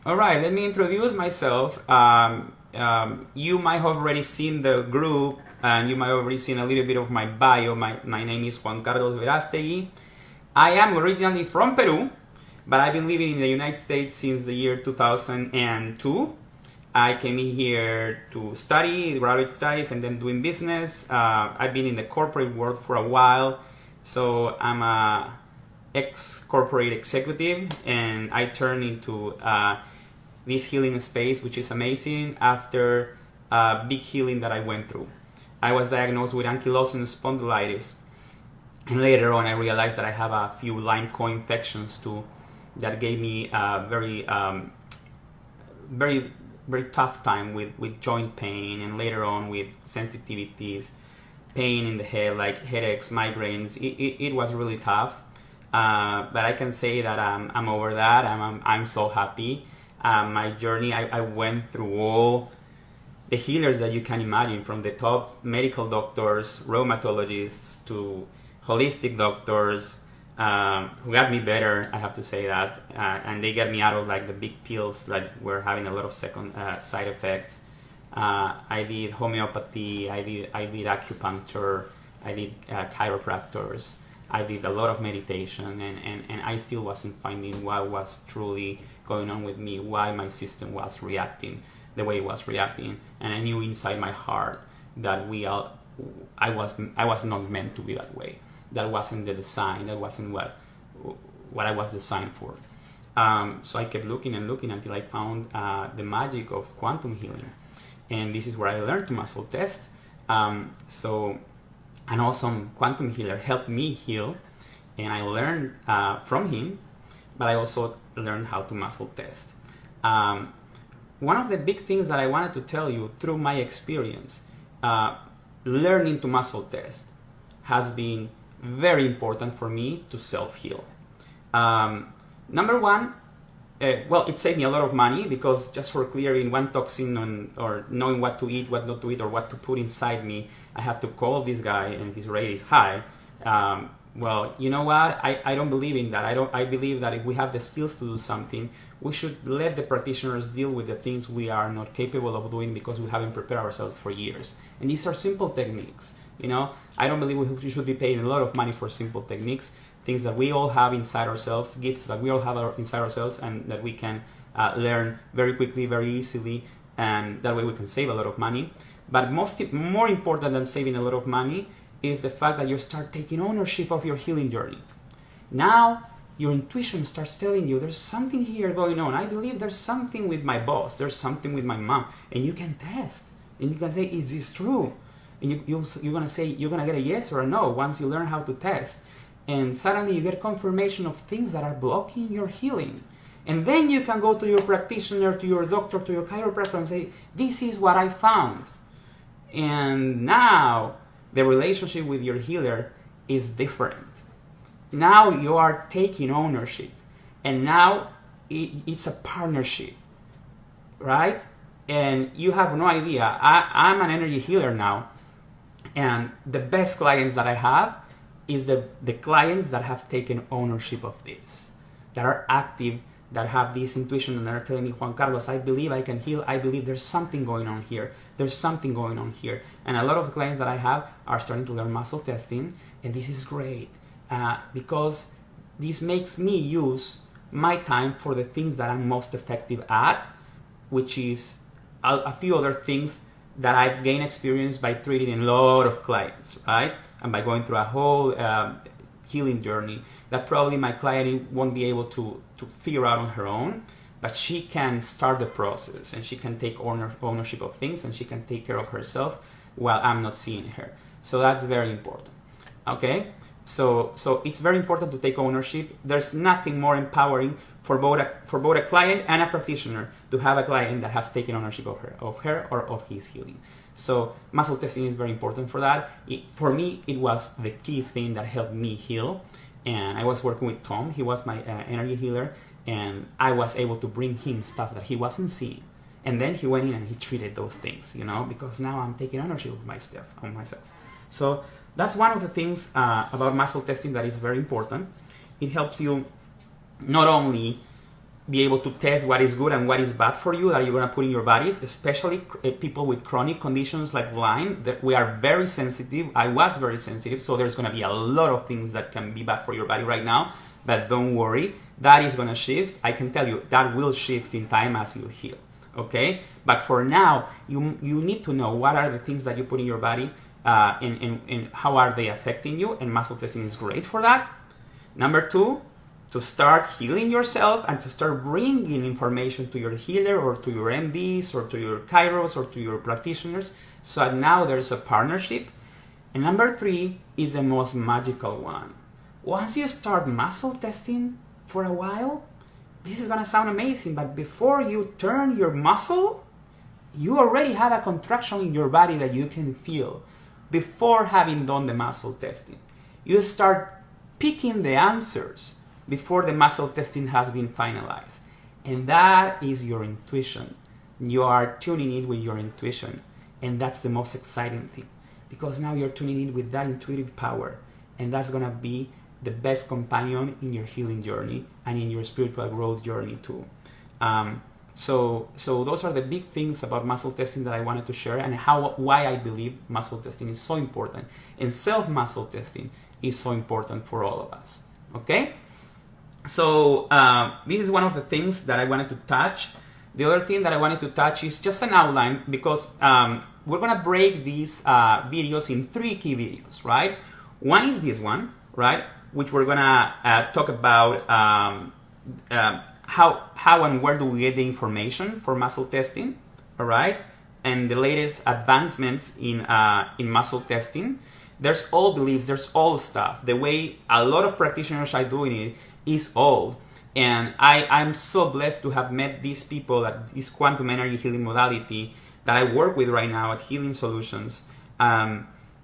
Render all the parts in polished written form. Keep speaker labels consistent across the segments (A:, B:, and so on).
A: All right, let me introduce myself. You might have already seen the group, and you might have already seen a little bit of my bio. My name is Juan Carlos Verástegui. I am originally from Peru, but I've been living in the United States since the year 2002. I came in here to study graduate studies and then doing business. I've been in the corporate world for a while, so I'm a ex-corporate executive, and I turned into this healing space, which is amazing, after a big healing that I went through. I was diagnosed with ankylosing spondylitis, and later on I realized that I have a few Lyme co-infections too that gave me a very tough time with joint pain, and later on with sensitivities, pain in the head, like headaches, migraines. It was really tough. But I can say that I'm over that. I'm so happy. My journey, I went through all the healers that you can imagine, from the top medical doctors, rheumatologists, to holistic doctors, who got me better, I have to say that. And they got me out of like the big pills that were having a lot of second side effects. I did homeopathy, I did acupuncture, I did chiropractors. I did a lot of meditation, and I still wasn't finding what was truly going on with me, why my system was reacting the way it was reacting. And I knew inside my heart that I was not meant to be that way. That wasn't the design. That wasn't what I was designed for. So I kept looking and looking until I found the magic of quantum healing, and this is where I learned to muscle test. So an awesome quantum healer helped me heal, and I learned from him, but I also learned how to muscle test. One of the big things that I wanted to tell you through my experience, learning to muscle test has been very important for me to self-heal. Number one, well, it saved me a lot of money, because just for clearing one toxin or knowing what to eat, what not to eat, or what to put inside me, I had to call this guy, and his rate is high. Well, you know what? I don't believe in that. I believe that if we have the skills to do something, we should let the practitioners deal with the things we are not capable of doing because we haven't prepared ourselves for years. And these are simple techniques. You know, I don't believe we should be paying a lot of money for simple techniques, things that we all have inside ourselves, gifts that we all have inside ourselves, and that we can learn very quickly, very easily, and that way we can save a lot of money. But more important than saving a lot of money is the fact that you start taking ownership of your healing journey. Now, your intuition starts telling you there's something here going on. I believe there's something with my boss, there's something with my mom, and you can test, and you can say, is this true? And you're gonna say, you're gonna get a yes or a no once you learn how to test. And suddenly you get confirmation of things that are blocking your healing. And then you can go to your practitioner, to your doctor, to your chiropractor, and say, this is what I found. And now the relationship with your healer is different. Now you are taking ownership. And now it's a partnership, right? And you have no idea. I'm an energy healer now. And the best clients that I have is the clients that have taken ownership of this, that are active, that have this intuition, and are telling me, Juan Carlos, I believe I can heal. I believe there's something going on here. There's something going on here. And a lot of the clients that I have are starting to learn muscle testing, and this is great because this makes me use my time for the things that I'm most effective at, which is a few other things that I've gained experience by treating a lot of clients, right? And by going through a whole healing journey that probably my client won't be able to figure out on her own, but she can start the process, and she can take ownership of things, and she can take care of herself while I'm not seeing her. So that's very important, okay? So it's very important to take ownership. There's nothing more empowering for both a client and a practitioner to have a client that has taken ownership of her or of his healing. So muscle testing is very important for that. For me, it was the key thing that helped me heal. And I was working with Tom. He was my energy healer, and I was able to bring him stuff that he wasn't seeing. And then he went in and he treated those things, because now I'm taking ownership of myself. So that's one of the things about muscle testing that is very important. It helps you not only be able to test what is good and what is bad for you that you're going to put in your bodies, especially people with chronic conditions like Lyme, that we are very sensitive. I was very sensitive, so there's going to be a lot of things that can be bad for your body right now, but don't worry, that is going to shift. I can tell you that will shift in time as you heal, okay? But for now, you need to know what are the things that you put in your body and how are they affecting you, and muscle testing is great for that. Number two, to start healing yourself and to start bringing information to your healer or to your MDs or to your chiros or to your practitioners, so that now there's a partnership. And number three is the most magical one. Once you start muscle testing for a while, this is gonna sound amazing, but before you turn your muscle, you already have a contraction in your body that you can feel before having done the muscle testing. You start picking the answers before the muscle testing has been finalized. And that is your intuition. You are tuning in with your intuition. And that's the most exciting thing, because now you're tuning in with that intuitive power. And that's gonna be the best companion in your healing journey and in your spiritual growth journey too. So those are the big things about muscle testing that I wanted to share, and why I believe muscle testing is so important. And self-muscle testing is so important for all of us, okay? So this is one of the things that I wanted to touch. The other thing that I wanted to touch is just an outline, because we're gonna break these videos in 3 key videos, right? One is this one, right? Which we're gonna talk about how and where do we get the information for muscle testing, all right? And the latest advancements in muscle testing. There's old beliefs, there's old stuff. The way a lot of practitioners are doing it is old. And I'm so blessed to have met these people at this quantum energy healing modality that I work with right now at Healing Solutions.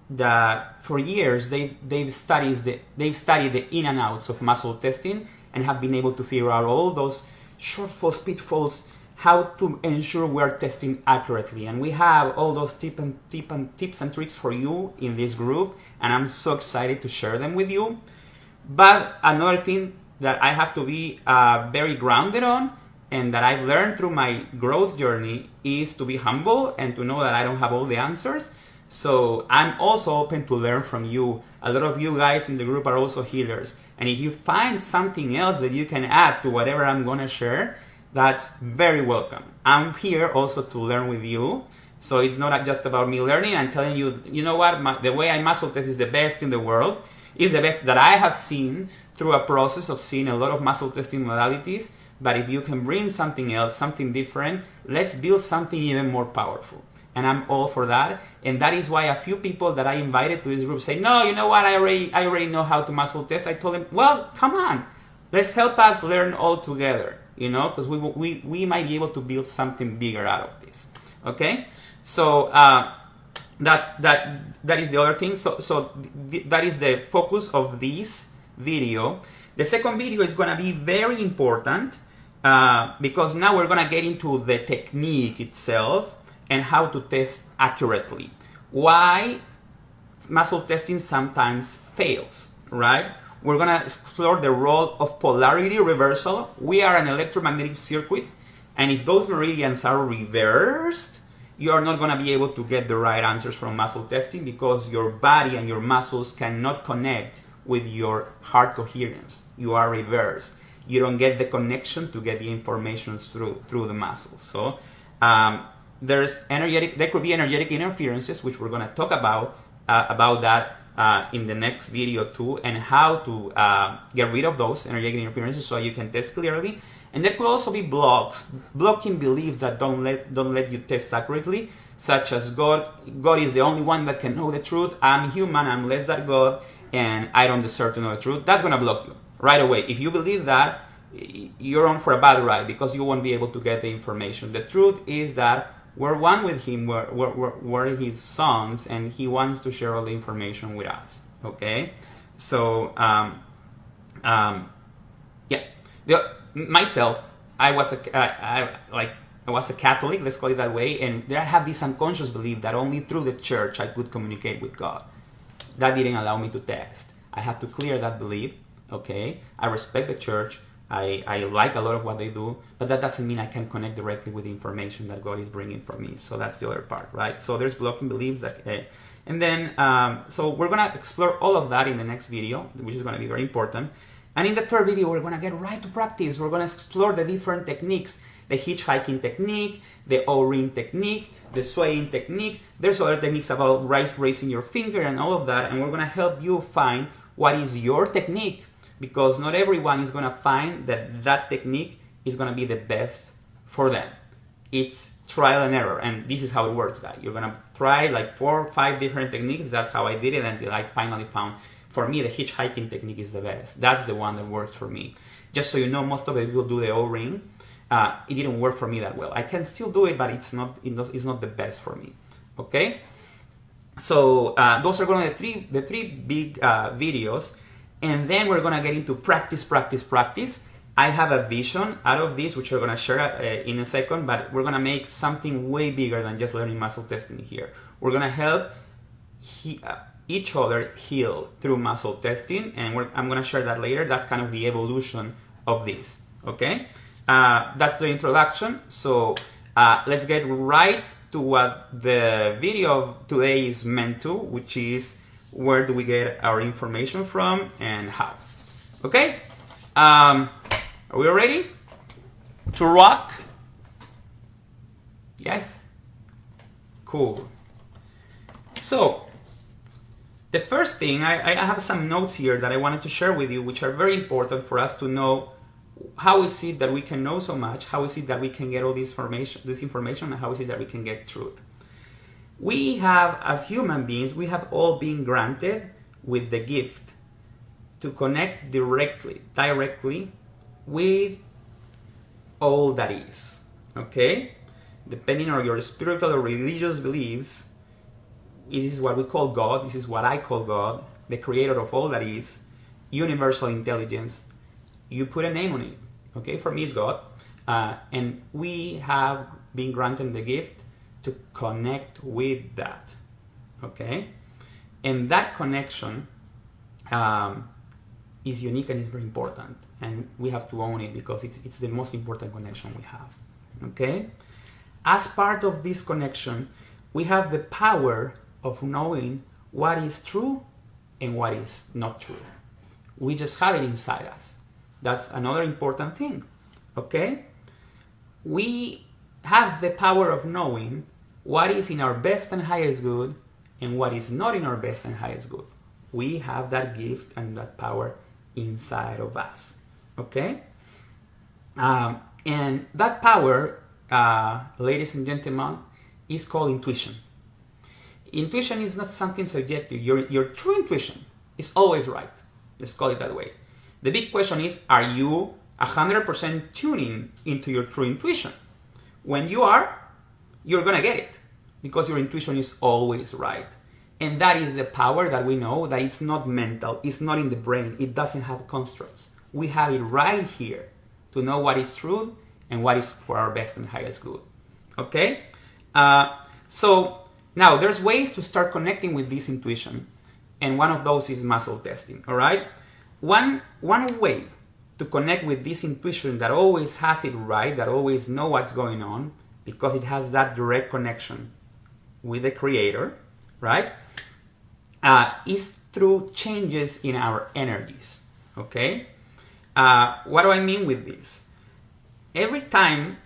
A: That for years they've studied the in and outs of muscle testing and have been able to figure out all those shortfalls, pitfalls, how to ensure we're testing accurately. And we have all those tips and tricks for you in this group, and I'm so excited to share them with you. But another thing that I have to be very grounded on, and that I've learned through my growth journey, is to be humble and to know that I don't have all the answers. So I'm also open to learn from you. A lot of you guys in the group are also healers. And if you find something else that you can add to whatever I'm going to share, that's very welcome. I'm here also to learn with you. So it's not just about me learning and telling you, you know what, the way I muscle test is the best in the world. It's the best that I have seen through a process of seeing a lot of muscle testing modalities. But if you can bring something else, something different, let's build something even more powerful. And I'm all for that. And that is why a few people that I invited to this group say, no, you know what, I already know how to muscle test. I told them, well, come on, let's help us learn all together, you know, because we might be able to build something bigger out of this, okay? So that is the other thing. So that is the focus of this video. The second video is going to be very important because now we're going to get into the technique itself and how to test accurately. Why muscle testing sometimes fails, right? We're gonna explore the role of polarity reversal. We are an electromagnetic circuit, and if those meridians are reversed, you are not gonna be able to get the right answers from muscle testing, because your body and your muscles cannot connect with your heart coherence. You are reversed. You don't get the connection to get the information through the muscles. So there could be energetic interferences, which we're going to talk about that in the next video too, and how to get rid of those energetic interferences so you can test clearly. And there could also be blocking beliefs that don't let you test accurately, such as God is the only one that can know the truth. I'm human, I'm less than God, and I don't deserve to know the truth. That's going to block you right away. If you believe that, you're on for a bad ride, because you won't be able to get the information. The truth is that we're one with him, we're his sons, and he wants to share all the information with us, okay? So, myself, I was a Catholic, let's call it that way, and I have this unconscious belief that only through the church I could communicate with God. That didn't allow me to test. I had to clear that belief, okay? I respect the church, I like a lot of what they do, but that doesn't mean I can connect directly with the information that God is bringing for me. So that's the other part, right? So there's blocking beliefs that, and then, so we're going to explore all of that in the next video, which is going to be very important. And in the third video, we're going to get right to practice. We're going to explore the different techniques, the hitchhiking technique, the O-ring technique, the swaying technique. There's other techniques about raising your finger and all of that. And we're going to help you find what is your technique, because not everyone is going to find that that technique is going to be the best for them. It's trial and error, and this is how it works, guys. You're going to try like 4 or 5 different techniques. That's how I did it until I finally found, for me, the hitchhiking technique is the best. That's the one that works for me. Just so you know, most of the people do the O-ring. It didn't work for me that well. I can still do it, but it's not the best for me. Okay? So those are going to be the three big videos. And then we're going to get into practice. I have a vision out of this, which we're going to share in a second, but we're going to make something way bigger than just learning muscle testing here. We're going to help each other heal through muscle testing, and I'm going to share that later. That's kind of the evolution of this, okay? That's the introduction. So let's get right to what the video of today is meant to, which is where do we get our information from and how. Okay? Are we ready to rock? Yes? Cool. So, the first thing, I have some notes here that I wanted to share with you, which are very important for us to know. How is it that we can know so much? How is it that we can get all this information, and how is it that we can get truth? We have, as human beings, we have all been granted with the gift to connect directly with all that is, okay? Depending on your spiritual or religious beliefs, this is what we call God, this is what I call God, the creator of all that is, universal intelligence. You put a name on it, okay? For me, it's God. And we have been granted the gift to connect with that, okay? And that connection is unique and is very important, and we have to own it because it's the most important connection we have, okay? As part of this connection, we have the power of knowing what is true and what is not true. We just have it inside us. That's another important thing, okay? We have the power of knowing what is in our best and highest good and what is not in our best and highest good. We have that gift and that power inside of us, okay? And that power, ladies and gentlemen, is called intuition. Intuition is not something subjective. Your true intuition is always right. Let's call it that way. The big question is, are you 100% tuning into your true intuition? When you are, you're going to get it because your intuition is always right. And that is the power that we know that it's not mental, it's not in the brain, it doesn't have constructs. We have it right here to know what is true and what is for our best and highest good. Okay? So now there's ways to start connecting with this intuition, and one of those is muscle testing. All right? One way to connect with this intuition that always has it right, that always know what's going on, because it has that direct connection with the Creator, right? Is through changes in our energies. Okay? What do I mean with this? Every time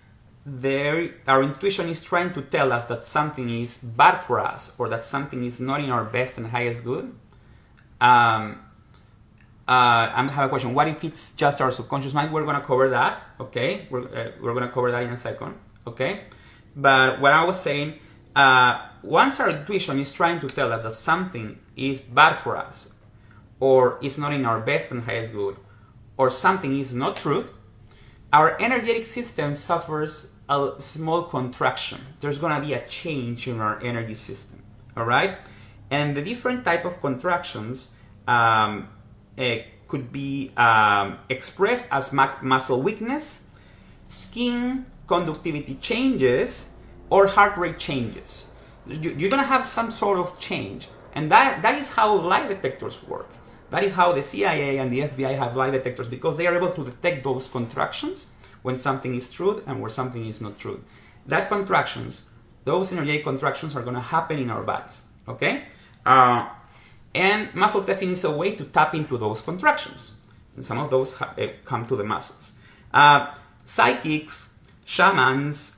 A: our intuition is trying to tell us that something is bad for us or that something is not in our best and highest good, I have a question. What if it's just our subconscious mind? We're going to cover that, okay? We're going to cover that in a second, okay? But what I was saying, once our intuition is trying to tell us that something is bad for us, or is not in our best and highest good, or something is not true, our energetic system suffers a small contraction. There's going to be a change in our energy system, all right? And the different type of contractions could be expressed as muscle weakness, skin conductivity changes, or heart rate changes. You're going to have some sort of change. And that is how lie detectors work. That is how the CIA and the FBI have lie detectors, because they are able to detect those contractions when something is true and where something is not true. That contractions, those energetic contractions are going to happen in our bodies, okay? And muscle testing is a way to tap into those contractions. And some of those come to the muscles. Psychics, shamans,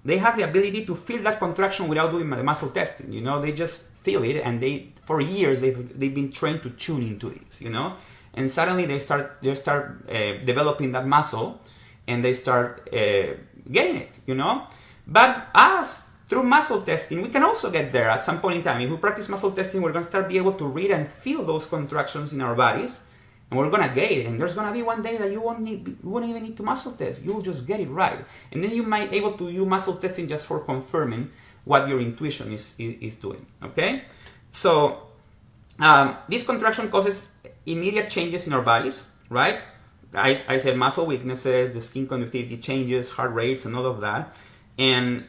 A: they have the ability to feel that contraction without doing the muscle testing. You know, they just feel it, and for years they've been trained to tune into this. You know, and suddenly they start developing that muscle, and they start getting it. You know, but us, through muscle testing, we can also get there at some point in time. If we practice muscle testing, we're going to start be able to read and feel those contractions in our bodies, and we're going to get it. And there's going to be one day that you won't even need to muscle test. You'll just get it right. And then you might able to use muscle testing just for confirming what your intuition is doing, okay? So this contraction causes immediate changes in our bodies, right? I said muscle weaknesses, the skin conductivity changes, heart rates, and all of that. And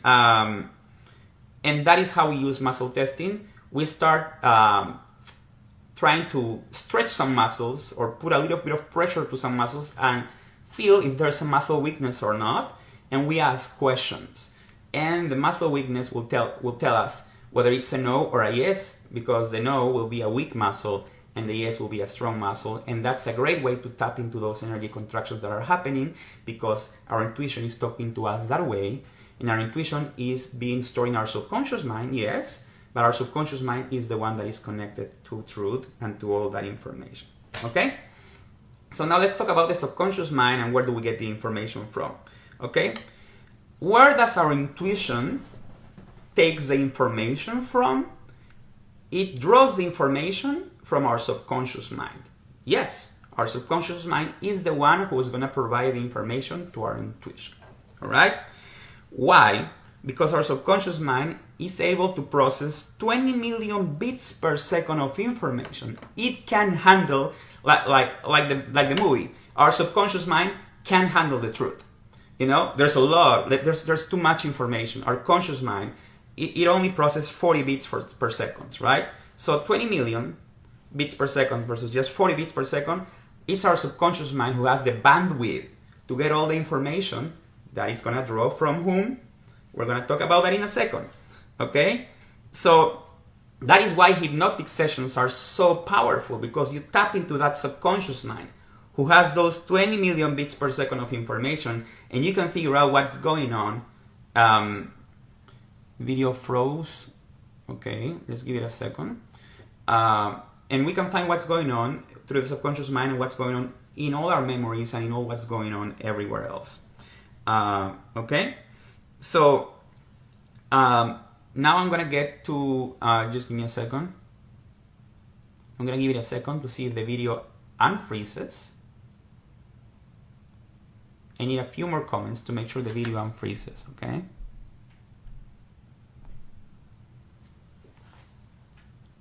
A: that is how we use muscle testing. We start trying to stretch some muscles or put a little bit of pressure to some muscles and feel if there's a muscle weakness or not. And we ask questions. And the muscle weakness will tell us whether it's a no or a yes, because the no will be a weak muscle and the yes will be a strong muscle. And that's a great way to tap into those energy contractions that are happening, because our intuition is talking to us that way. And our intuition is being stored in our subconscious mind, yes, but our subconscious mind is the one that is connected to truth and to all that information, okay? So now let's talk about the subconscious mind and where do we get the information from, okay? Where does our intuition takes the information from? It draws the information from our subconscious mind. Yes, our subconscious mind is the one who is going to provide the information to our intuition, all right? Why? Because our subconscious mind is able to process 20 million bits per second of information. It can handle, like the movie, our subconscious mind can handle the truth. You know, there's a lot, there's too much information. Our conscious mind, it only processes 40 bits per second, right? So 20 million bits per second versus just 40 bits per second is our subconscious mind who has the bandwidth to get all the information that it's going to draw from whom? We're going to talk about that in a second, okay? So that is why hypnotic sessions are so powerful, because you tap into that subconscious mind who has those 20 million bits per second of information, and you can figure out what's going on. Video froze. Okay, let's give it a second. And we can find what's going on through the subconscious mind and what's going on in all our memories and in all what's going on everywhere else. Okay, so now I'm gonna get to, just give me a second. I'm gonna give it a second to see if the video unfreezes. I need a few more comments to make sure the video unfreezes, okay?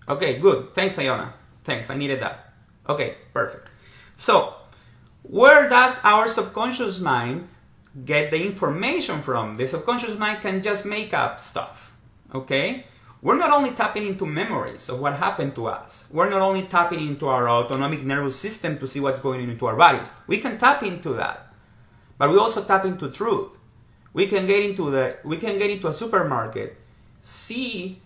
A: Okay, good. Thanks, Iona. Thanks, I needed that. Okay, perfect. So, where does our subconscious mind get the information from? The subconscious mind can just make up stuff, okay? We're not only tapping into memories of what happened to us. We're not only tapping into our autonomic nervous system to see what's going on into our bodies. We can tap into that. But we also tap into truth. We can get into a supermarket, see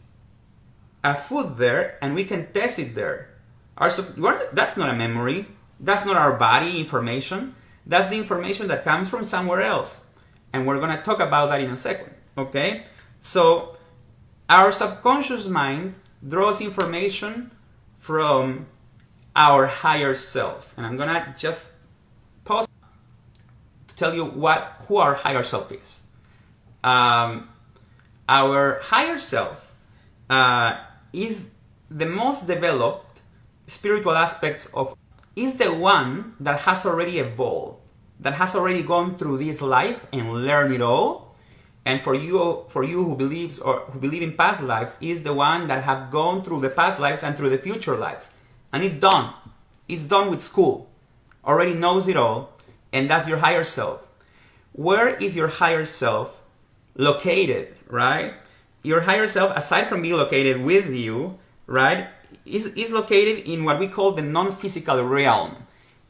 A: a food there, and we can test it there. That's not a memory. That's not our body information. That's the information that comes from somewhere else. And we're going to talk about that in a second. Okay? So, our subconscious mind draws information from our higher self. And I'm going to just pause to tell you who our higher self is. Our higher self is the most developed spiritual aspects of, is the one that has already evolved, that has already gone through this life and learned it all. And for you who believe in past lives, is the one that have gone through the past lives and through the future lives. And it's done. It's done with school. Already knows it all. And that's your higher self. Where is your higher self located, right? Your higher self, aside from being located with you, right, is located in what we call the non-physical realm.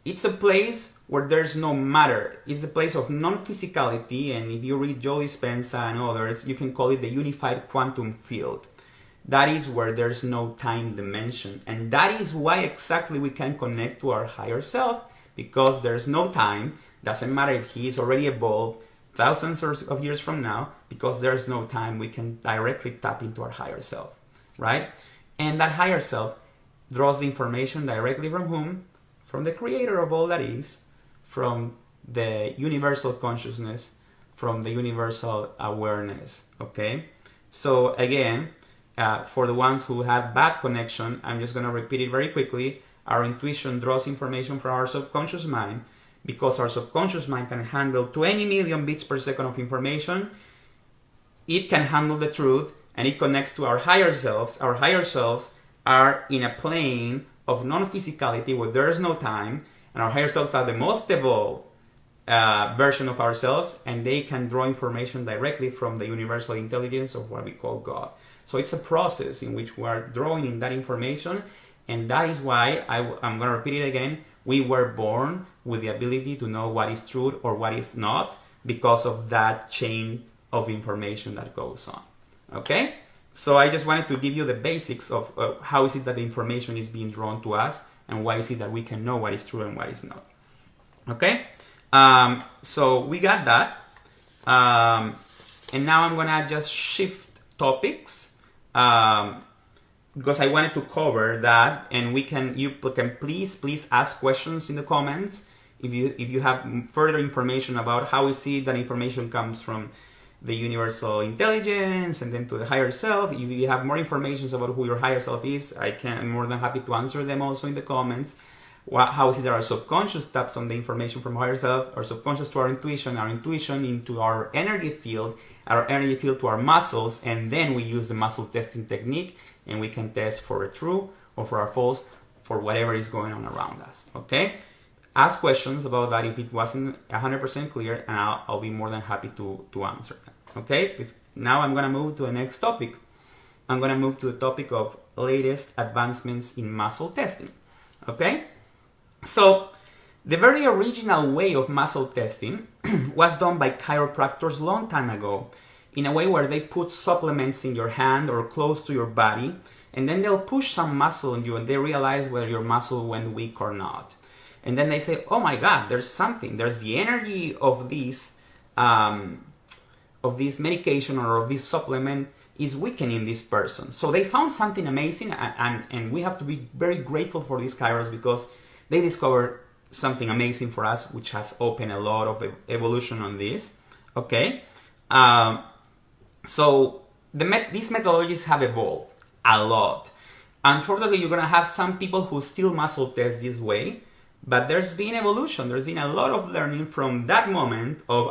A: It's a place where there's no matter. It's a place of non-physicality, and if you read Joe Dispenza and others, you can call it the unified quantum field. That is where there's no time dimension, and that is why exactly we can connect to our higher self, because there's no time. Doesn't matter if he is already evolved thousands of years from now, because there's no time, we can directly tap into our higher self, right? And that higher self draws the information directly from whom? From the creator of all that is, from the universal consciousness, from the universal awareness, okay? So again, for the ones who have bad connection, I'm just going to repeat it very quickly. Our intuition draws information from our subconscious mind, because our subconscious mind can handle 20 million bits per second of information. It can handle the truth, and it connects to our higher selves. Our higher selves are in a plane of non-physicality where there is no time, and our higher selves are the most evolved version of ourselves, and they can draw information directly from the universal intelligence of what we call God. So it's a process in which we are drawing in that information, and that is why I'm going to repeat it again. We were born with the ability to know what is truth or what is not, because of that chain of information that goes on. Okay? So I just wanted to give you the basics of how is it that the information is being drawn to us, and why is it that we can know what is true and what is not. Okay? So we got that. And now I'm going to just shift topics. Because I wanted to cover that, and you can please ask questions in the comments if you have further information about how we see that information comes from the universal intelligence and then to the higher self. If you have more information about who your higher self is, I'm more than happy to answer them also in the comments. How is it that our subconscious taps on the information from higher self, our subconscious to our intuition into our energy field, our energy field to our muscles, and then we use the muscle testing technique, and we can test for a true or for a false, for whatever is going on around us, okay? Ask questions about that if it wasn't 100% clear, and I'll be more than happy to answer them, okay? Now I'm gonna move to the next topic. I'm gonna move to the topic of latest advancements in muscle testing, okay? So, the very original way of muscle testing was done by chiropractors long time ago, in a way where they put supplements in your hand or close to your body, and then they'll push some muscle on you, and they realize whether your muscle went weak or not. And then they say, oh my God, there's something. There's the energy of this medication or of this supplement is weakening this person. So they found something amazing, and we have to be very grateful for these chiros, because they discovered something amazing for us, which has opened a lot of evolution on this. Okay, so these methodologies have evolved a lot. Unfortunately, you're gonna have some people who still muscle test this way, but there's been evolution. There's been a lot of learning from that moment of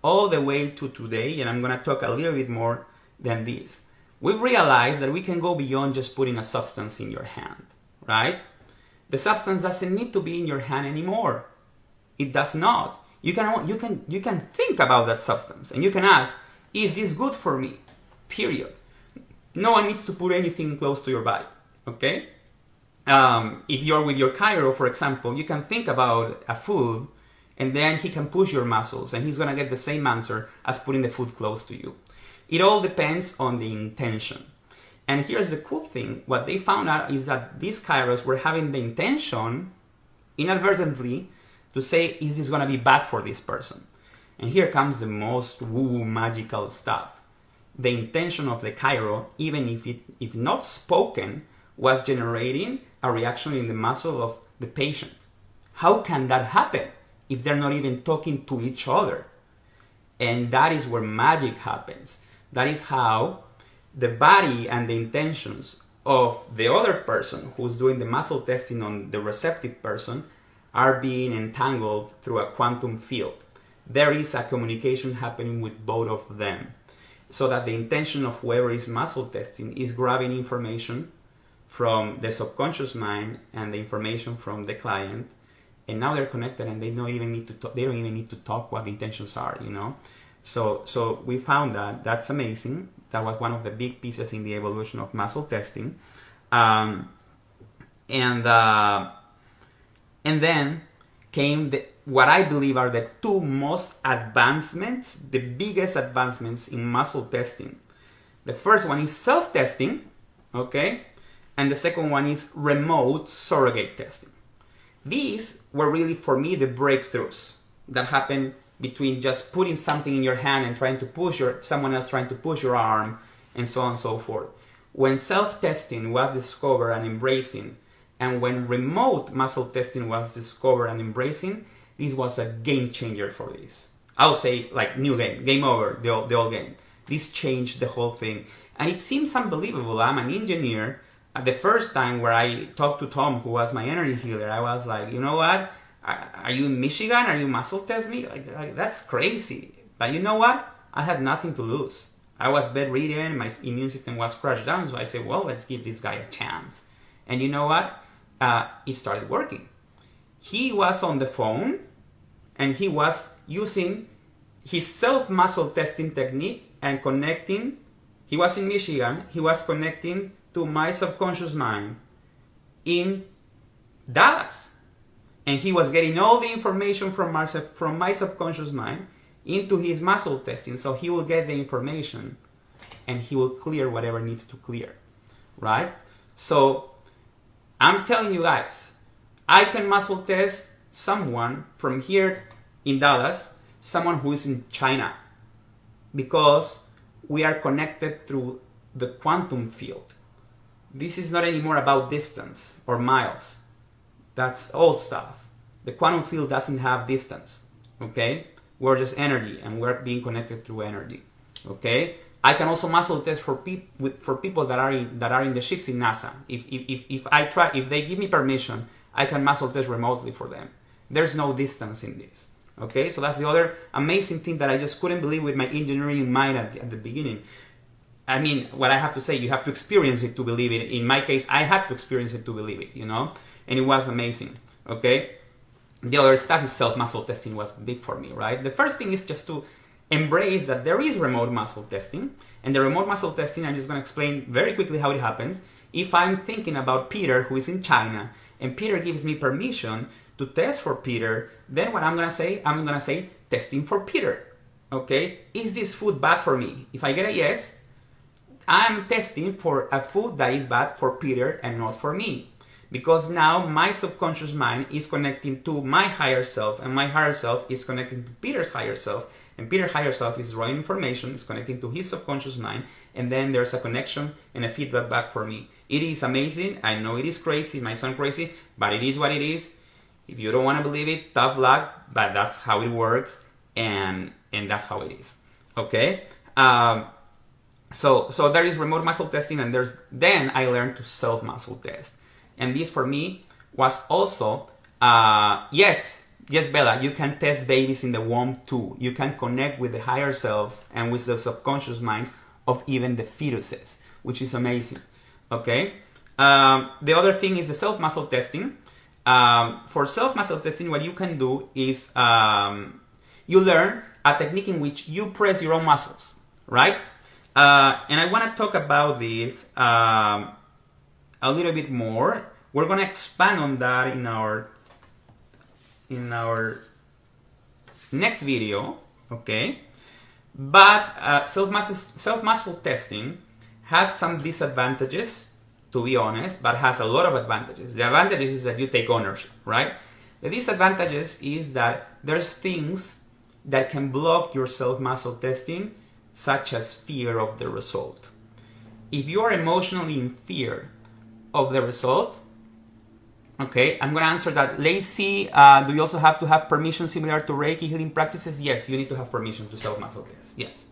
A: all the way to today, and I'm gonna talk a little bit more than this. We've realized that we can go beyond just putting a substance in your hand, right? The substance doesn't need to be in your hand anymore. It does not. You can think about that substance, and you can ask, is this good for me? Period. No one needs to put anything close to your body, okay? If you're with your chiro, for example, you can think about a food, and then he can push your muscles, and he's gonna get the same answer as putting the food close to you. It all depends on the intention. And here's the cool thing. What they found out is that these chiros were having the intention, inadvertently, to say, is this going to be bad for this person? And here comes the most woo-woo magical stuff. The intention of the chiro, even if not spoken, was generating a reaction in the muscle of the patient. How can that happen if they're not even talking to each other? And that is where magic happens. That is how the body and the intentions of the other person who's doing the muscle testing on the receptive person are being entangled through a quantum field. There is a communication happening with both of them, so that the intention of whoever is muscle testing is grabbing information from the subconscious mind and the information from the client, and now they're connected, and they don't even need to talk what the intentions are, you know. So we found that that's amazing. That was one of the big pieces in the evolution of muscle testing. Um, and then came what I believe are the two most advancements, the biggest advancements in muscle testing. The first one is self-testing, okay? And the second one is remote surrogate testing. These were really, for me, the breakthroughs that happened between just putting something in your hand and trying to push someone else trying to push your arm, and so on and so forth. When self-testing was discovered and embracing, and when remote muscle testing was discovered and embracing, this was a game changer for this. I would say, like, new game over, the old game. This changed the whole thing. And it seems unbelievable. I'm an engineer. At the first time where I talked to Tom, who was my energy healer, I was like, you know what? Are you in Michigan? Are you muscle test me? Like, that's crazy. But you know what? I had nothing to lose. I was bedridden. My immune system was crushed down. So I said, well, let's give this guy a chance. And you know what? It started working. He was on the phone and he was using his self-muscle testing technique and connecting. He was in Michigan. He was connecting to my subconscious mind in Dallas. And he was getting all the information from my subconscious mind into his muscle testing. So he will get the information and he will clear whatever needs to clear, right? So I'm telling you guys, I can muscle test someone from here in Dallas, someone who is in China, because we are connected through the quantum field. This is not anymore about distance or miles. That's old stuff. The quantum field doesn't have distance, okay? We're just energy, and we're being connected through energy, okay? I can also muscle test for people that are in the ships in NASA. If they give me permission, I can muscle test remotely for them. There's no distance in this, okay? So that's the other amazing thing that I just couldn't believe with my engineering mind at the beginning. I mean, what I have to say, you have to experience it to believe it. In my case, I had to experience it to believe it, you know? And it was amazing, okay? The other stuff is self-muscle testing was big for me, right? The first thing is just to embrace that there is remote muscle testing. And the remote muscle testing, I'm just going to explain very quickly how it happens. If I'm thinking about Peter, who is in China, and Peter gives me permission to test for Peter, then what I'm going to say, testing for Peter, okay? Is this food bad for me? If I get a yes, I'm testing for a food that is bad for Peter and not for me. Because now my subconscious mind is connecting to my higher self, and my higher self is connecting to Peter's higher self, and Peter's higher self is drawing information, is connecting to his subconscious mind, and then there's a connection and a feedback back for me. It is amazing. I know it is crazy. It might sound crazy, but it is what it is. If you don't want to believe it, tough luck, but that's how it works, and that's how it is. Okay? So there is remote muscle testing, and then I learned to self-muscle test. And this for me was also, yes, Bella, you can test babies in the womb too. You can connect with the higher selves and with the subconscious minds of even the fetuses, which is amazing, okay? The other thing is the self-muscle testing. For self-muscle testing, what you can do is you learn a technique in which you press your own muscles, right? And I want to talk about this a little bit more. We're going to expand on that in our next video, okay? But self-muscle testing has some disadvantages, to be honest, but has a lot of advantages. The advantages is that you take ownership, right? The disadvantages is that there's things that can block your self-muscle testing, such as fear of the result. If you are emotionally in fear of the result, okay, I'm going to answer that. Lacey, do you also have to have permission similar to Reiki healing practices? Yes, you need to have permission to self-muscle test. Yes,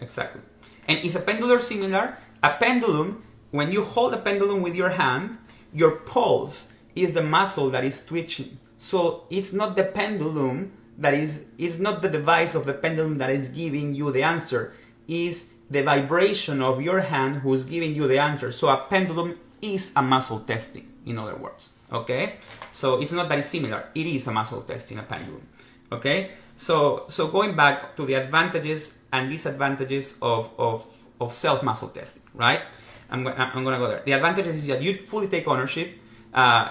A: exactly. And is a pendulum similar? A pendulum, when you hold a pendulum with your hand, your pulse is the muscle that is twitching. So it's not the pendulum it's not the device of the pendulum that is giving you the answer. It's the vibration of your hand who's giving you the answer. So a pendulum is a muscle testing, in other words, okay? So it's not that it's similar. It is a muscle testing, a pendulum, okay? So going back to the advantages and disadvantages of self-muscle testing, right? I'm gonna go there. The advantage is that you fully take ownership,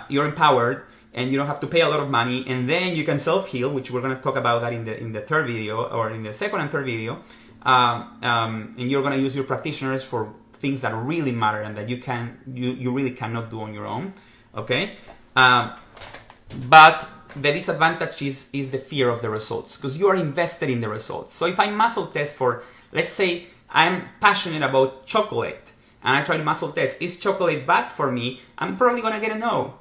A: you're empowered, and you don't have to pay a lot of money, and then you can self-heal, which we're gonna talk about that in the third video, or in the second and third video. And you're gonna use your practitioners for things that really matter and that you really cannot do on your own. Okay, but the disadvantage is the fear of the results, because you are invested in the results. So if I muscle test for, let's say I'm passionate about chocolate and I try to muscle test, is chocolate bad for me? I'm probably gonna get a no,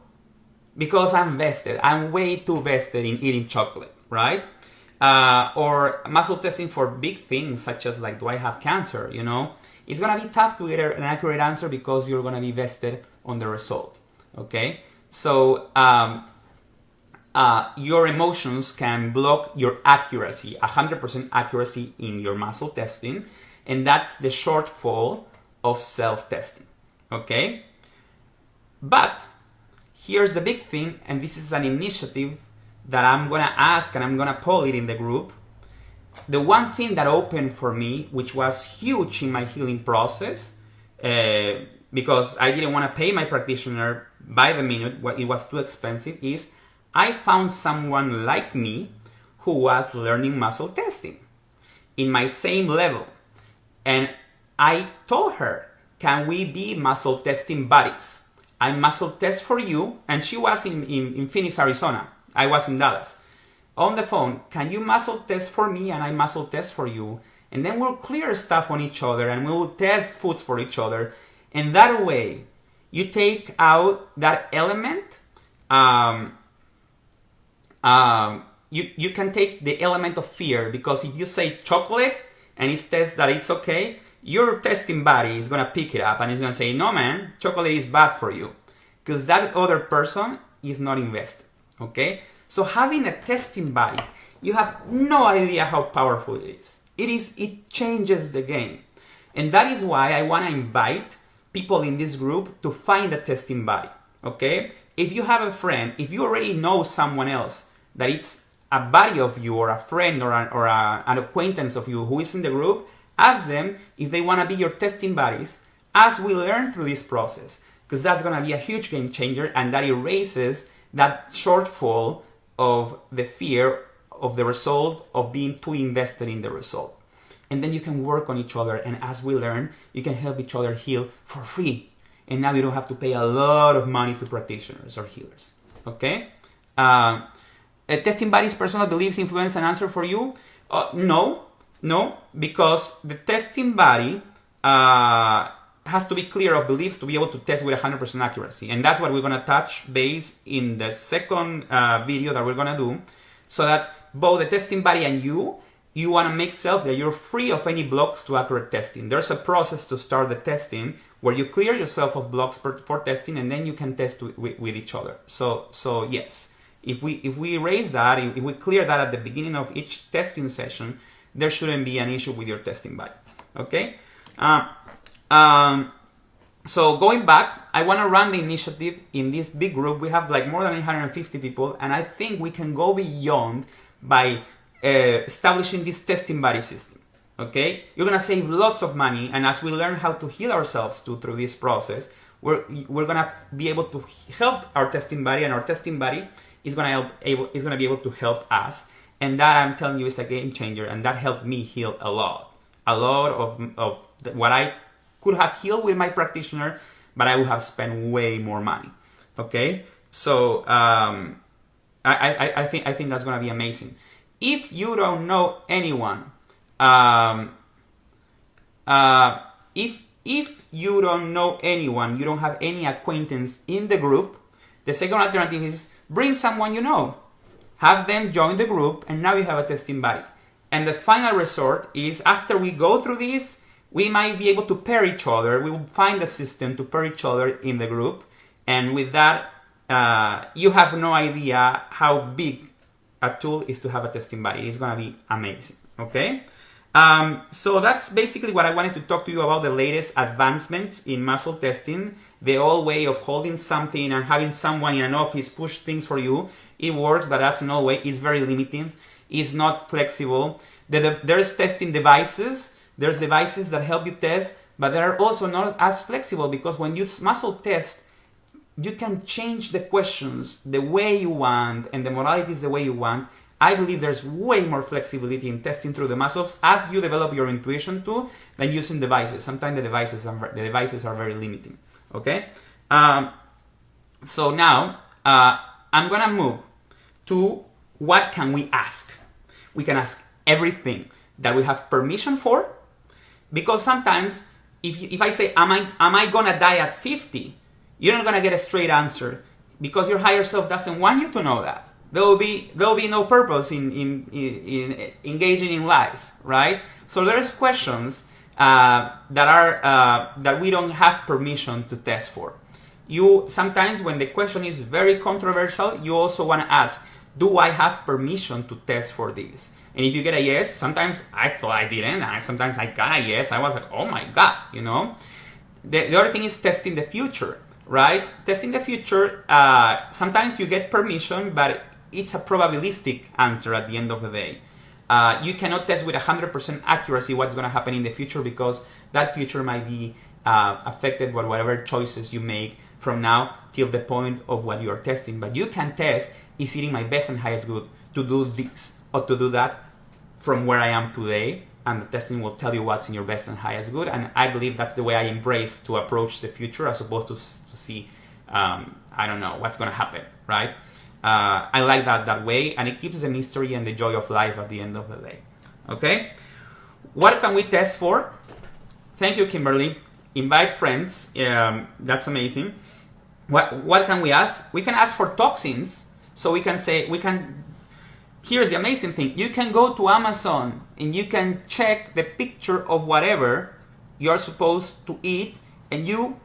A: because I'm vested. I'm way too vested in eating chocolate, right? Or muscle testing for big things such as like, do I have cancer? You know, it's gonna be tough to get an accurate answer because you're gonna be vested on the result. Okay, so your emotions can block your accuracy, 100% accuracy in your muscle testing, and that's the shortfall of self-testing. Okay, but here's the big thing, and this is an initiative that I'm gonna ask and I'm gonna poll it in the group. The one thing that opened for me, which was huge in my healing process, because I didn't want to pay my practitioner by the minute, it was too expensive, is I found someone like me who was learning muscle testing in my same level. And I told her, can we be muscle testing buddies? I muscle test for you, and she was in Phoenix, Arizona. I was in Dallas. On the phone, can you muscle test for me and I muscle test for you? And then we'll clear stuff on each other and we will test foods for each other. And that way, you take out that element. You can take the element of fear, because if you say chocolate and it says that it's okay, your testing buddy is gonna pick it up and is gonna say, no man, chocolate is bad for you, because that other person is not invested. Okay, so having a testing buddy, you have no idea how powerful it is. It changes the game, and that is why I want to invite people in this group to find a testing buddy. Okay, if you have a friend, if you already know someone else that it's a buddy of you, or a friend, or an acquaintance of you who is in the group, ask them if they want to be your testing buddies as we learn through this process, because that's going to be a huge game changer, and that erases that shortfall of the fear of the result, of being too invested in the result. And then you can work on each other, and as we learn, you can help each other heal for free. And now you don't have to pay a lot of money to practitioners or healers. Okay? Testing buddies' personal beliefs influence an answer for you? No, because the testing buddy has to be clear of beliefs to be able to test with 100% accuracy. And that's what we're going to touch base in the second video that we're going to do, so that both the testing buddy and you want to make self that you're free of any blocks to accurate testing. There's a process to start the testing where you clear yourself of blocks for testing, and then you can test with each other. So yes, if we erase that, if we clear that at the beginning of each testing session, there shouldn't be an issue with your testing buddy. Okay? So going back, I want to run the initiative in this big group. We have like more than 850 people, and I think we can go beyond by establishing this testing buddy system. Okay, you're gonna save lots of money, and as we learn how to heal ourselves through this process, we're gonna be able to help our testing buddy, and our testing buddy is gonna be able to help us. And that, I'm telling you, is a game changer, and that helped me heal a lot of what I could have healed with my practitioner, but I would have spent way more money. Okay, so I think that's gonna be amazing. If you don't know anyone, if you don't know anyone, you don't have any acquaintance in the group, the second alternative is bring someone you know. Have them join the group, and now you have a testing buddy. And the final resort is, after we go through this, we might be able to pair each other. We will find a system to pair each other in the group. And with that, you have no idea how big a tool is to have a testing buddy. It's going to be amazing. Okay? So that's basically what I wanted to talk to you about, the latest advancements in muscle testing. The old way of holding something and having someone in an office push things for you. It works, but that's an old way. It's very limiting. It's not flexible. There's testing devices. There's devices that help you test, but they're also not as flexible, because when you muscle test, you can change the questions the way you want and the modalities the way you want. I believe there's way more flexibility in testing through the muscles as you develop your intuition too than using devices. Sometimes the devices are very limiting. Okay, so now I'm gonna move to what can we ask. We can ask everything that we have permission for, because sometimes if I say, am I gonna die at 50? You're not gonna get a straight answer, because your higher self doesn't want you to know that. There will be no purpose in engaging in life, right? So there's questions that we don't have permission to test for. Sometimes when the question is very controversial, you also want to ask, do I have permission to test for this? And if you get a yes, sometimes I thought I didn't, and sometimes I got a yes, I was like, oh my God, you know? The other thing is testing the future, right? Testing the future, sometimes you get permission, but it's a probabilistic answer at the end of the day. You cannot test with 100% accuracy what's going to happen in the future, because that future might be affected by whatever choices you make from now till the point of what you are testing. But you can test, is it in my best and highest good to do this or to do that from where I am today? And the testing will tell you what's in your best and highest good. And I believe that's the way I embrace to approach the future, as opposed to see, I don't know, what's going to happen, right? I like that way, and it keeps the mystery and the joy of life at the end of the day. Okay? What can we test for? Thank you, Kimberly. Invite friends. That's amazing. What can we ask? We can ask for toxins. So we can say, here's the amazing thing. You can go to Amazon and you can check the picture of whatever you're supposed to eat, and you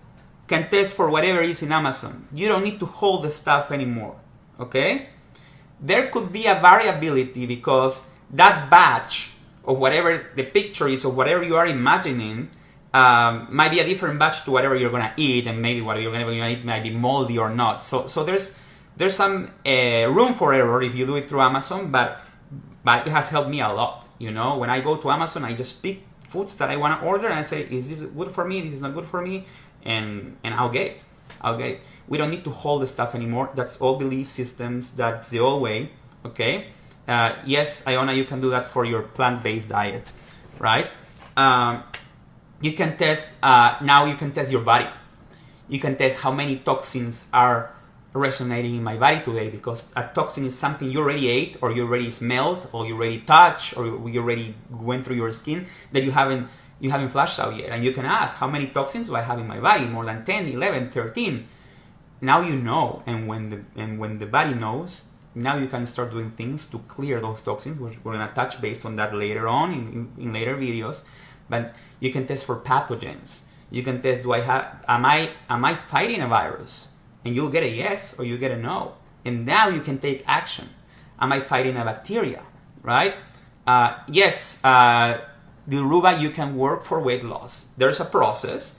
A: can test for whatever is in Amazon. You don't need to hold the stuff anymore. Okay? There could be a variability, because that batch of whatever the picture is of whatever you are imagining might be a different batch to whatever you're going to eat, and maybe what you're going to eat might be moldy or not. So there's some room for error if you do it through Amazon, but it has helped me a lot. You know, when I go to Amazon, I just pick foods that I want to order and I say, is this good for me? This is not good for me, and I'll get it. We don't need to hold the stuff anymore. That's all belief systems. That's the old way. Okay. Yes, Iona, you can do that for your plant-based diet, right? You can test. Now you can test your body. You can test how many toxins are resonating in my body today, because a toxin is something you already ate, or you already smelled, or you already touched, or you already went through your skin that you haven't flushed out yet. And you can ask, how many toxins do I have in my body? More than 10, 11, 13. Now you know, and when the body knows, now you can start doing things to clear those toxins, which we're going to touch based on that later on in later videos. But you can test for pathogens. You can test, am I fighting a virus? And you'll get a yes or you get a no. And now you can take action. Am I fighting a bacteria, right? Yes, Dilruba, you can work for weight loss. There's a process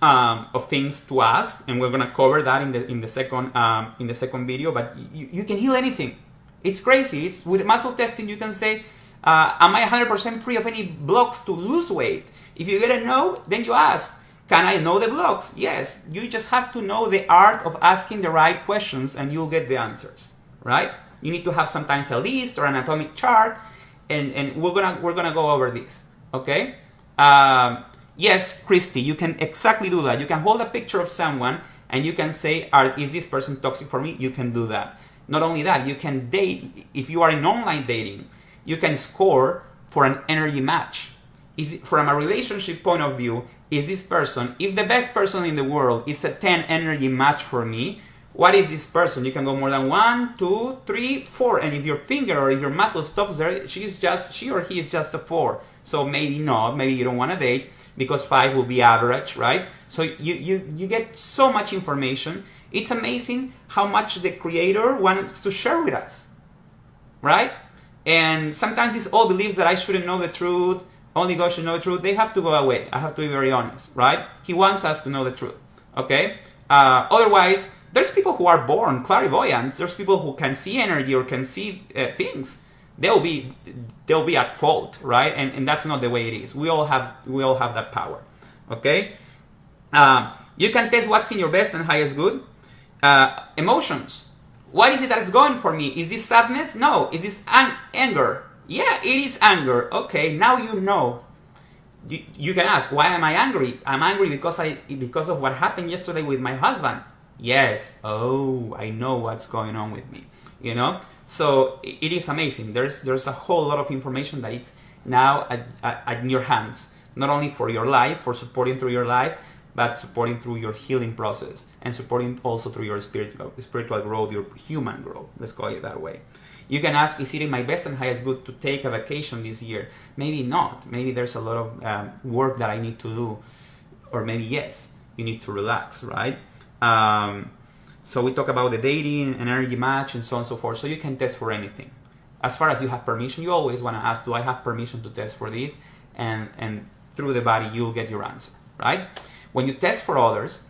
A: of things to ask, and we're gonna cover that in the second video. But you can heal anything. It's crazy. With muscle testing, you can say, am I 100% free of any blocks to lose weight? If you get a no, then you ask, can I know the blocks? Yes. You just have to know the art of asking the right questions, and you'll get the answers, right? You need to have sometimes a list or an atomic chart, and we're gonna go over this, okay? Yes, Christy, you can exactly do that. You can hold a picture of someone and you can say, is this person toxic for me? You can do that. Not only that, you can date. If you are in online dating, you can score for an energy match. From a relationship point of view, is this person, if the best person in the world is a 10 energy match for me, what is this person? You can go more than 1, 2, 3, 4. And if your finger or if your muscle stops there, she or he is just a 4. So maybe not, maybe you don't want to date, because 5 will be average, right? So you get so much information. It's amazing how much the creator wants to share with us, right? And sometimes it's all beliefs that I shouldn't know the truth, only God should know the truth. They have to go away. I have to be very honest, right? He wants us to know the truth, okay? Otherwise, there's people who are born clairvoyant. There's people who can see energy or can see things. They'll be at fault, right? And that's not the way it is. We all have that power. Okay? You can test what's in your best and highest good. Emotions. What is it that is going for me? Is this sadness? No. Is this anger? Yeah, it is anger. Okay, now you know. You can ask, why am I angry? I'm angry because of what happened yesterday with my husband. Yes. Oh, I know what's going on with me. You know? So it is amazing. There's a whole lot of information that it's now at your hands. Not only for your life, for supporting through your life, but supporting through your healing process and supporting also through your spiritual growth, your human growth. Let's call it that way. You can ask, is it in my best and highest good to take a vacation this year? Maybe not. Maybe there's a lot of work that I need to do. Or maybe yes, you need to relax, right? So we talk about the dating, energy match, and so on and so forth. So you can test for anything. As far as you have permission, you always want to ask, do I have permission to test for this? And through the body, you'll get your answer, right? When you test for others,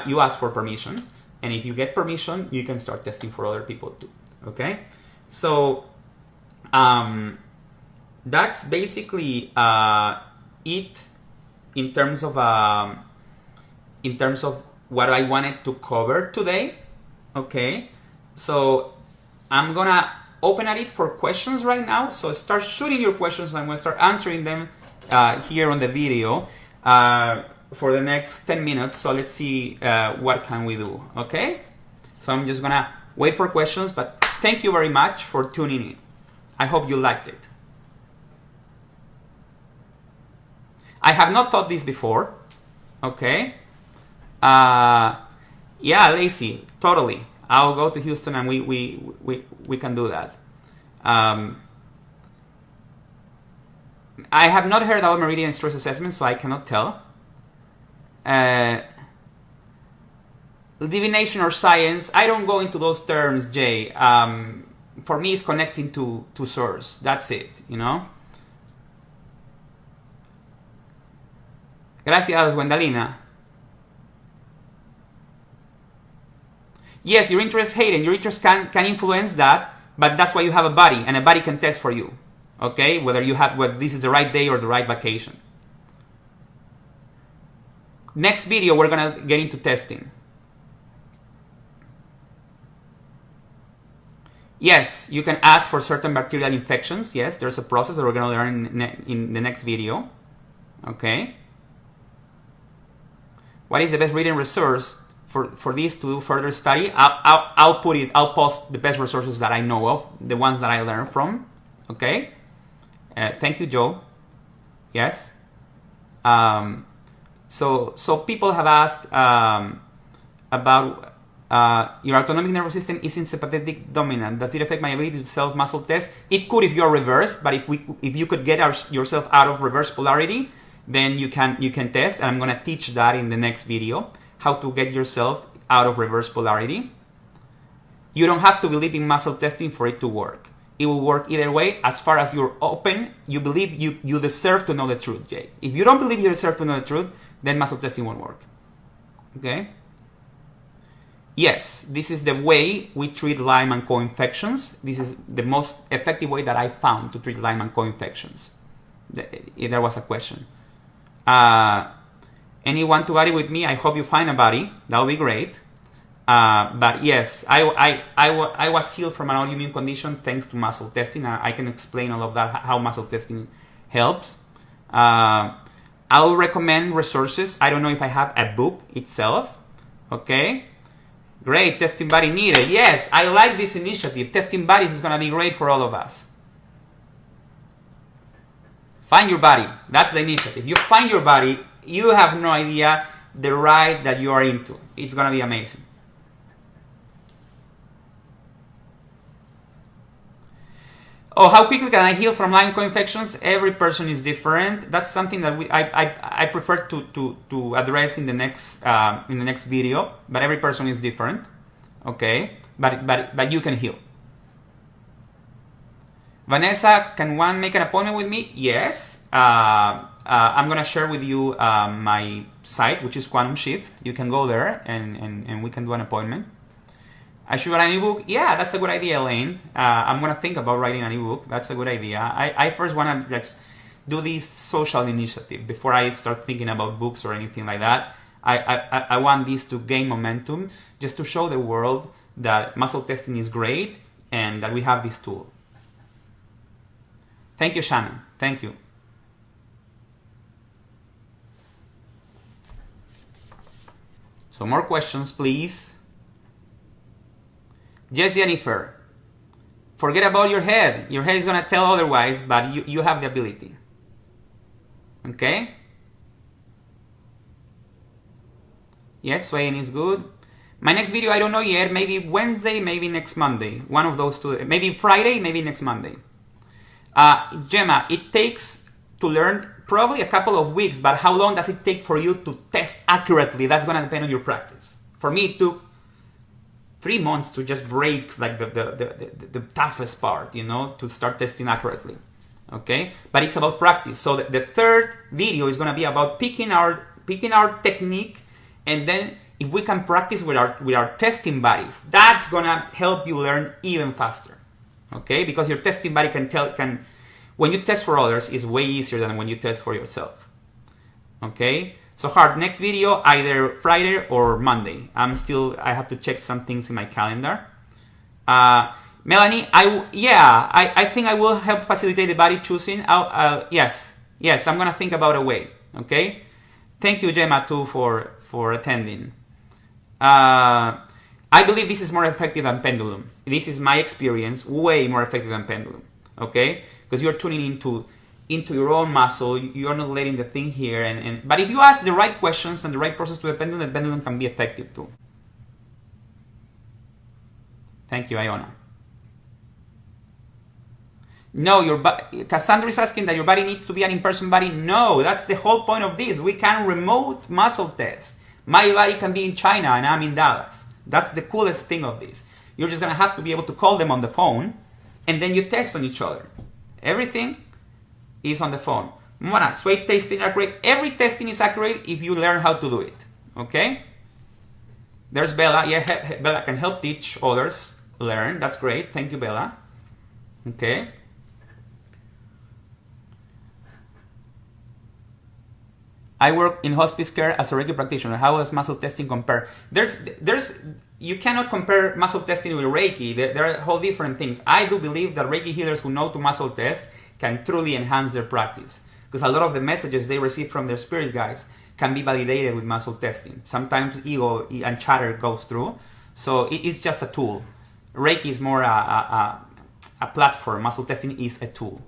A: you ask for permission. And if you get permission, you can start testing for other people too, okay? So that's basically it in terms of what I wanted to cover today. Okay, so I'm gonna open at it for questions right now. So start shooting your questions. I'm gonna start answering them here on the video for the next 10 minutes. So let's see what can we do. Okay, so I'm just gonna wait for questions, but thank you very much for tuning in. I hope you liked it. I have not thought this before. Okay. Yeah, Lacey, totally. I'll go to Houston and we can do that. I have not heard about meridian stress assessment, so I cannot tell. Divination or science, I don't go into those terms, Jay. For me, it's connecting to source. That's it, you know. Gracias, Gwendalina. Yes, your interest, Hayden, your interest can influence that, but that's why you have a body, and a body can test for you. Okay, whether this is the right day or the right vacation. Next video, we're gonna get into testing. Yes, you can ask for certain bacterial infections. Yes, there's a process that we're gonna learn in the next video. Okay. What is the best reading resource for this to do further study? I'll post the best resources that I know of, the ones that I learned from. Okay. Thank you, Joe. Yes. So people have asked about your autonomic nervous system is in sympathetic dominant. Does it affect my ability to self muscle test? It could if you're reversed, but if you could get yourself out of reverse polarity, then you can test. And I'm gonna teach that in the next video, how to get yourself out of reverse polarity. You don't have to believe in muscle testing for it to work. It will work either way. As far as you're open, you believe you deserve to know the truth, Jay. If you don't believe you deserve to know the truth, then muscle testing won't work. Okay? Yes, this is the way we treat Lyme and co-infections. This is the most effective way that I found to treat Lyme and co-infections. There was a question. Anyone to buddy with me? I hope you find a buddy. That would be great. But yes, I was healed from an autoimmune condition thanks to muscle testing. I can explain all of that, how muscle testing helps. I'll recommend resources. I don't know if I have a book itself. Okay. Great, testing buddy needed. Yes, I like this initiative. Testing buddies is going to be great for all of us. Find your body. That's the initiative. You find your body, you have no idea the ride that you are into. It's going to be amazing. Oh, how quickly can I heal from Lyme co-infections? Every person is different. That's something that I prefer to address in the next video. But every person is different, okay? But you can heal. Vanessa, can one make an appointment with me? Yes. I'm gonna share with you my site, which is Quantum Shift. You can go there and we can do an appointment. I should write an ebook. Yeah, that's a good idea, Elaine. I'm gonna think about writing an ebook. That's a good idea. I first wanna do this social initiative before I start thinking about books or anything like that. I want this to gain momentum, just to show the world that muscle testing is great and that we have this tool. Thank you, Shannon. Thank you. So more questions, please. Yes, Jennifer. Forget about your head. Your head is going to tell otherwise, but you have the ability. Okay? Yes, swaying is good. My next video, I don't know yet. Maybe Wednesday, maybe next Monday. One of those two. Maybe Friday, maybe next Monday. Gemma, it takes to learn probably a couple of weeks, but how long does it take for you to test accurately? That's going to depend on your practice. For me, it took 3 months to just break like the toughest part, you know, to start testing accurately. Okay? But it's about practice. So the third video is going to be about picking our technique, and then if we can practice with our testing buddies, that's going to help you learn even faster. Okay? Because your testing buddy can when you test for others, it's way easier than when you test for yourself. Okay? So Hart, next video, either Friday or Monday. I have to check some things in my calendar. Melanie, I think I will help facilitate the body choosing. Yes, I'm gonna think about a way. Okay? Thank you, Gemma, too, for attending. I believe this is more effective than pendulum. This is my experience, way more effective than pendulum. Okay? Because you're tuning into your own muscle, you're not letting the thing here. But if you ask the right questions and the right process to the pendulum can be effective too. Thank you, Iona. No, Cassandra is asking that your body needs to be an in-person body. No, that's the whole point of this. We can remote muscle test. My body can be in China and I'm in Dallas. That's the coolest thing of this. You're just going to have to be able to call them on the phone and then you test on each other. Everything is on the phone. Mona, sway testing accurate. Every testing is accurate if you learn how to do it. Okay? There's Bella. Yeah, Bella can help teach others learn. That's great. Thank you, Bella. Okay. I work in hospice care as a Reiki practitioner. How does muscle testing compare? You cannot compare muscle testing with Reiki. There are whole different things. I do believe that Reiki healers who know to muscle test can truly enhance their practice, because a lot of the messages they receive from their spirit guides can be validated with muscle testing. Sometimes ego and chatter goes through, so it's just a tool. Reiki is more a platform. Muscle testing is a tool.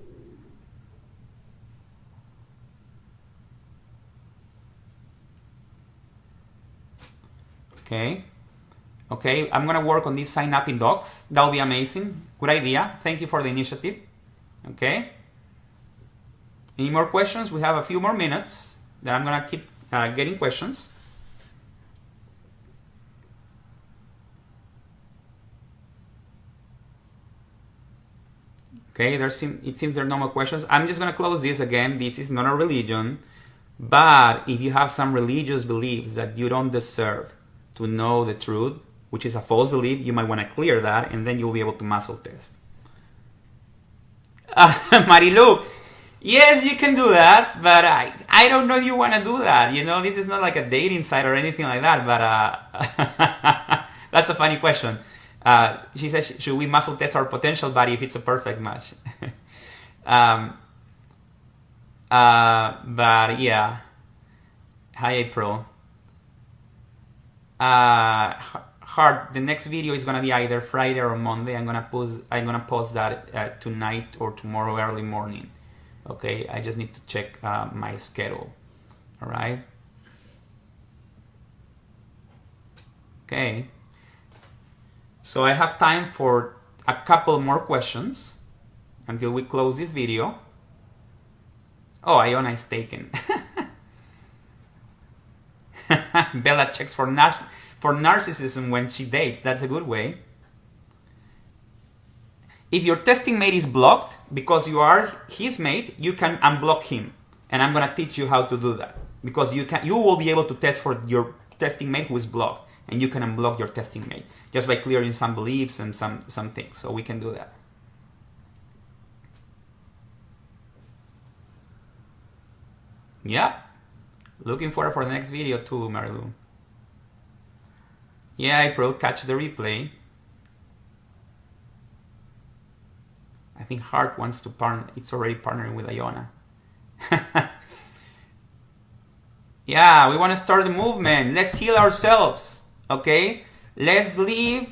A: Okay, I'm gonna work on this sign up in Docs. That'll be amazing. Good idea. Thank you for the initiative. Okay. Any more questions? We have a few more minutes that I'm gonna keep getting questions. Okay, it seems there are no more questions. I'm just gonna close this again. This is not a religion, but if you have some religious beliefs that you don't deserve to know the truth, which is a false belief, you might want to clear that, and then you'll be able to muscle test. Marilu, yes, you can do that, but I don't know if you want to do that. You know, this is not like a dating site or anything like that, but that's a funny question. She says, should we muscle test our potential body if it's a perfect match? But yeah. Hi, April. Hard. The next video is gonna be either Friday or Monday. I'm gonna post that tonight or tomorrow early morning. Okay, I just need to check my schedule. All right. Okay. So I have time for a couple more questions until we close this video. Oh, Iona is taken. Bella checks for narcissism when she dates. That's a good way. If your testing mate is blocked because you are his mate, you can unblock him. And I'm gonna teach you how to do that. Because you will be able to test for your testing mate who is blocked. And you can unblock your testing mate just by clearing some beliefs and some things. So we can do that. Yeah. Looking forward for the next video too, Marilu. Yeah, April, catch the replay. I think Hart wants to partner. It's already partnering with Iona. Yeah, we want to start the movement. Let's heal ourselves, okay? Let's leave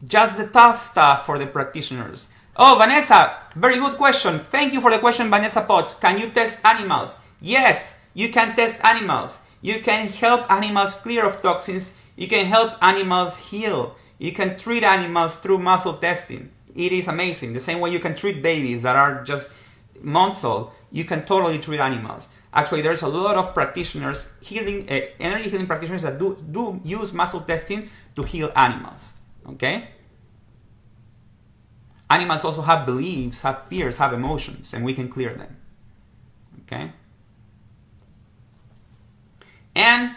A: just the tough stuff for the practitioners. Oh, Vanessa, very good question. Thank you for the question, Vanessa Potts. Can you test animals? Yes, you can test animals. You can help animals clear of toxins. You can help animals heal. You can treat animals through muscle testing. It is amazing. The same way you can treat babies that are just months old, you can totally treat animals. Actually, there's a lot of practitioners, energy healing practitioners that do use muscle testing to heal animals. Okay? Animals also have beliefs, have fears, have emotions, and we can clear them. Okay? And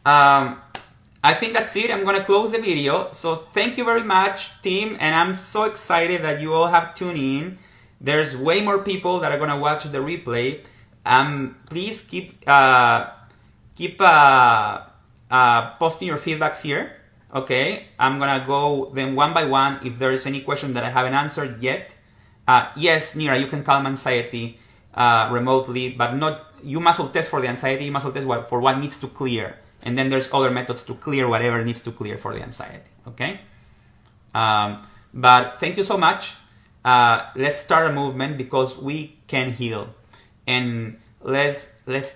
A: I think that's it. I'm going to close the video. So thank you very much, team. And I'm so excited that you all have tuned in. There's way more people that are going to watch the replay. Please keep posting your feedbacks here. Okay, I'm gonna go then one by one. If there is any question that I haven't answered yet, yes, Nira, you can calm anxiety remotely, but not. You muscle test for the anxiety. You muscle test for what needs to clear, and then there's other methods to clear whatever needs to clear for the anxiety. Okay, but thank you so much. Let's start a movement because we can heal, and let's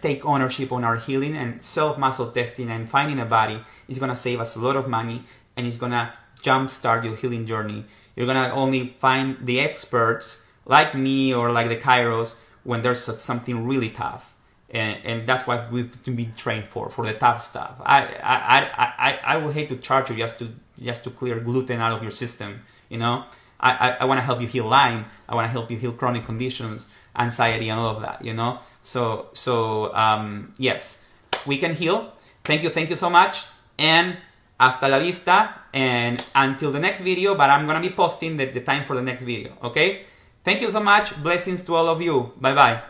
A: take ownership on our healing, and self muscle testing and finding a body is going to save us a lot of money, and it's going to jumpstart your healing journey. You're going to only find the experts like me or like the Kairos when there's something really tough. And that's what we've been trained for the tough stuff. I would hate to charge you just to clear gluten out of your system. You know, I want to help you heal Lyme. I want to help you heal chronic conditions, anxiety, and all of that. You know, so yes, we can heal. Thank you so much, and hasta la vista, and until the next video. But I'm gonna be posting the time for the next video. Okay, thank you so much. Blessings to all of you. Bye bye.